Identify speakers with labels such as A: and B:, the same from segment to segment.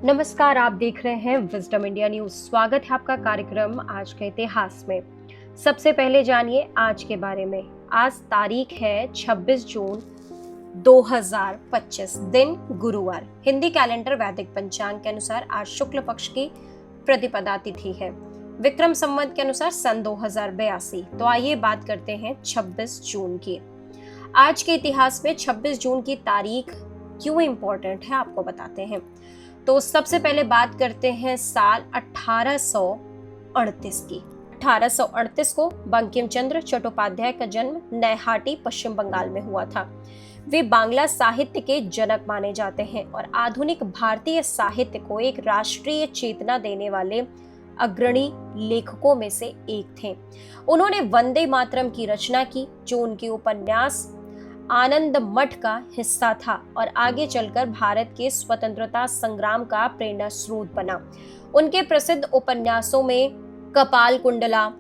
A: नमस्कार, आप देख रहे हैं विजडम इंडिया न्यूज। स्वागत है आपका कार्यक्रम आज के इतिहास में। सबसे पहले जानिए आज के बारे में। आज तारीख है 26 जून 2025, दिन गुरुवार। हिंदी कैलेंडर वैदिक पंचांग के अनुसार आज शुक्ल पक्ष की प्रतिपदा तिथि है। विक्रम संवत के अनुसार सन 2082। तो आइए बात करते हैं 26 जून की। आज के इतिहास में 26 जून की तारीख क्यों इंपॉर्टेंट है आपको बताते हैं। तो सबसे पहले बात करते हैं साल 1838 की। 1838 को बंकिम चंद्र चट्टोपाध्याय का जन्म नैहाटी पश्चिम बंगाल में हुआ था। वे बांग्ला साहित्य के जनक माने जाते हैं और आधुनिक भारतीय साहित्य को एक राष्ट्रीय चेतना देने वाले अग्रणी लेखकों में से एक थे। उन्होंने वंदे मातरम की रचना की, जो उनके उपन्यास आनंद मठ का हिस्सा था और आगे चलकर भारत के स्वतंत्रता संग्राम का प्रेरणा स्रोत बना। उनके प्रसिद्ध उपन्यासों में कपाल कुंडला,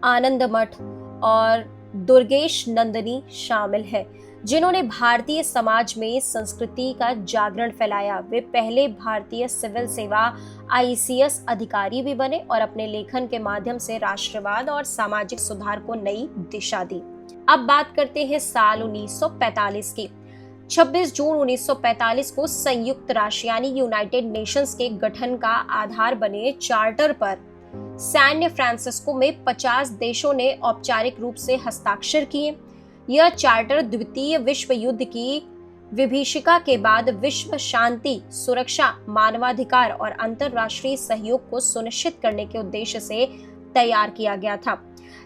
A: आनंद मठ और दुर्गेश नंदिनी शामिल है, जिन्होंने भारतीय समाज में संस्कृति का जागरण फैलाया। वे पहले भारतीय सिविल सेवा ICS अधिकारी भी बने और अपने लेखन के माध्यम से राष्ट्रवाद और सामाजिक सुधार को नई दिशा दी। अब बात करते हैं साल 1945 की। 26 जून 1945 को संयुक्त राष्ट्र यानी यूनाइटेड नेशंस के गठन का आधार बने चार्टर पर सैन फ्रांसिस्को में 50 देशों ने औपचारिक रूप से हस्ताक्षर किए। यह चार्टर द्वितीय विश्व युद्ध की विभीषिका के बाद विश्व शांति, सुरक्षा, मानवाधिकार और अंतर्राष्ट्रीय सहयोग को सुनिश्चित करने के उद्देश्य से तैयार किया गया था।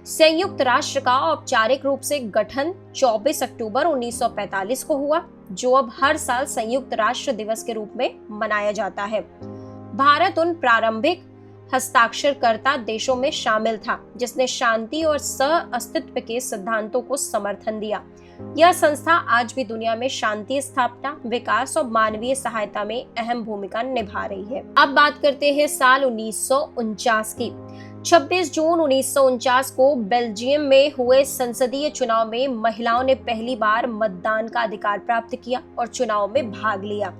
A: संयुक्त राष्ट्र का औपचारिक रूप से गठन 24 अक्टूबर 1945 को हुआ, जो अब हर साल संयुक्त राष्ट्र दिवस के रूप में मनाया जाता है। भारत उन प्रारंभिक हस्ताक्षरकर्ता देशों में शामिल था जिसने शांति और सह अस्तित्व के सिद्धांतों को समर्थन दिया। यह संस्था आज भी दुनिया में शांति स्थापना, विकास और मानवीय सहायता में अहम भूमिका निभा रही है। अब बात करते हैं साल 1949 की। 26 जून 1949 को बेल्जियम में हुए संसदीय चुनाव में महिलाओं ने पहली बार मतदान का अधिकार प्राप्त किया और चुनाव में भाग लिया।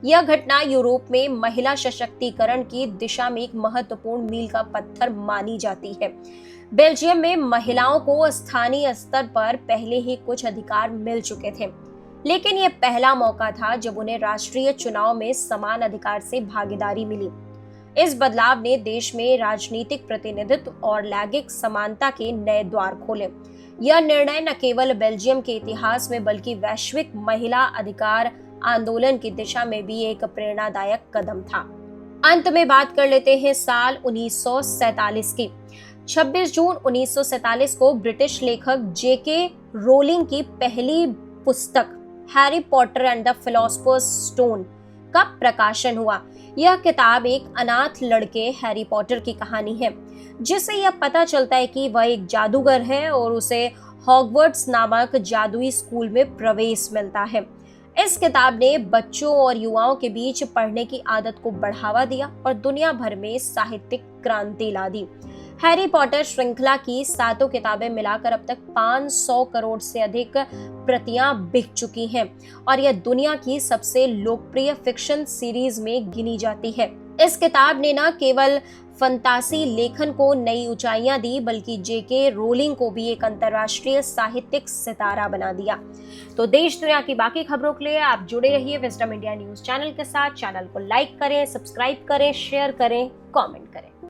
A: यह घटना यूरोप में महिला सशक्तिकरण की दिशा में एक महत्वपूर्ण मील का पत्थर मानी जाती है। बेल्जियम में महिलाओं को स्थानीय स्तर पर पहले ही कुछ अधिकार मिल चुके थे, लेकिन यह पहला मौका था जब उन्हें राष्ट्रीय चुनाव में समान अधिकार से भागीदारी मिली। इस बदलाव ने देश में राजनीतिक प्रतिनिधित्व और लैंगिक समानता के नए द्वार खोले। यह निर्णय न केवल बेल्जियम के इतिहास में बल्कि वैश्विक महिला अधिकार आंदोलन की दिशा में भी एक प्रेरणादायक कदम था। अंत में बात कर लेते हैं साल 1947 की। 26 जून 1947 को ब्रिटिश लेखक JK रोलिंग की पहली पुस्तक Harry Potter and the Philosopher's Stone का प्रकाशन हुआ। यह किताब एक अनाथ लड़के हैरी पॉटर की कहानी है, जिससे यह पता चलता है कि वह एक जादूगर है और उसे हॉगवर्ट्स नामक जादुई स्कूल में प्रवेश मिलता है। इस किताब ने बच्चों और युवाओं के बीच पढ़ने की आदत को बढ़ावा दिया और दुनिया भर में साहित्यिक क्रांति ला दी। हैरी पॉटर श्रृंखला की 7 किताबें मिलाकर अब तक 500 करोड़ से अधिक प्रतियां बिक चुकी हैं और यह दुनिया की सबसे लोकप्रिय फिक्शन सीरीज में गिनी जाती है। इस किताब ने न केवल फंतासी लेखन को नई ऊंचाइयां दी, बल्कि JK रोलिंग को भी एक अंतर्राष्ट्रीय साहित्यिक सितारा बना दिया। तो देश दुनिया की बाकी खबरों के लिए आप जुड़े रहिए विजडम इंडिया न्यूज चैनल के साथ। चैनल को लाइक करें, सब्सक्राइब करें, शेयर करें, कमेंट करें।